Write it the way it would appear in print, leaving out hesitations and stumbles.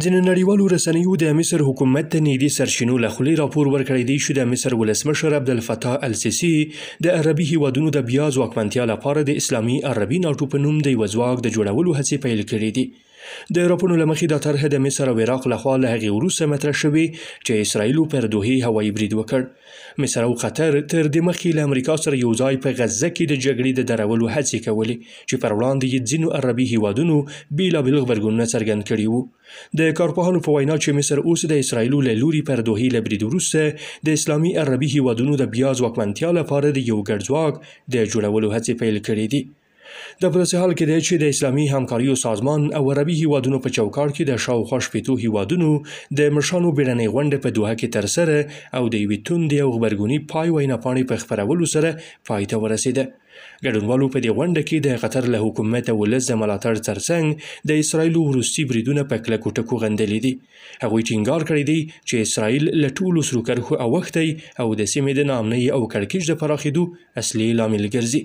ځینو نړیوالو رسنیو د مصر حکومت ته نږدې سرچینو له خولې راپور ورکړی دی چې د مصر ولسمشر عبدالفتاح السیسي د عربي هیوادونو د بیا ځواکمنتیا لپاره د اسلامي عربي ناټو په نوم د یوه ځواک د جوړولو هڅې پیل کړي دي. د راپورونو له مخې دا طرحه د مصر او عراق لخوا له هغې وروسته مطرح شوې چې اسرائیلو پر دوحې هوایي برید وکړ. مصر او قطر تر دې مخکې له امریکا سره یو ځای په غزه کې د جګړې د درولو هڅې کولې چې پر وړاندې یې ځینو عربي هیوادونو بېلابېل غبرګونونه څرګند کړي وو. د کارپوهانو په وینا چې مصر اوس د اسرائیلو له لوري پر دوحې له برید وروسته د اسلامي عربي هیوادونو د بیا ځواکمنتیا لپاره د یو ګډ ځواک د جوړولو هڅې پیل کړي دي. دا په داسې حال کې دی چې د اسلامي همکاریو سازمان او عربي هیوادونو په چوکاټ کې د شاوخوا شپېتو هیوادونو د مشرانو بیړنۍ غونډه په دوحه کې ترسره او د یوې توندې او غبرګوني پای ویناپاڼې په خپرولو سره پای ته ورسېده. ګډونوالو په دې غونډه کې د قطر له حکومت او ولس د ملاتړ ترڅنګ د اسرائیلو وروستي بریدونه په کلکو ټکو غندلي دي. هغوی ټینګار کړی دی چې اسرائیل له ټولو سرو کرښو اوښتی او د سیمې د ناامنۍ او کړکېچ د پراخېدو اصلي لامل ګرځي.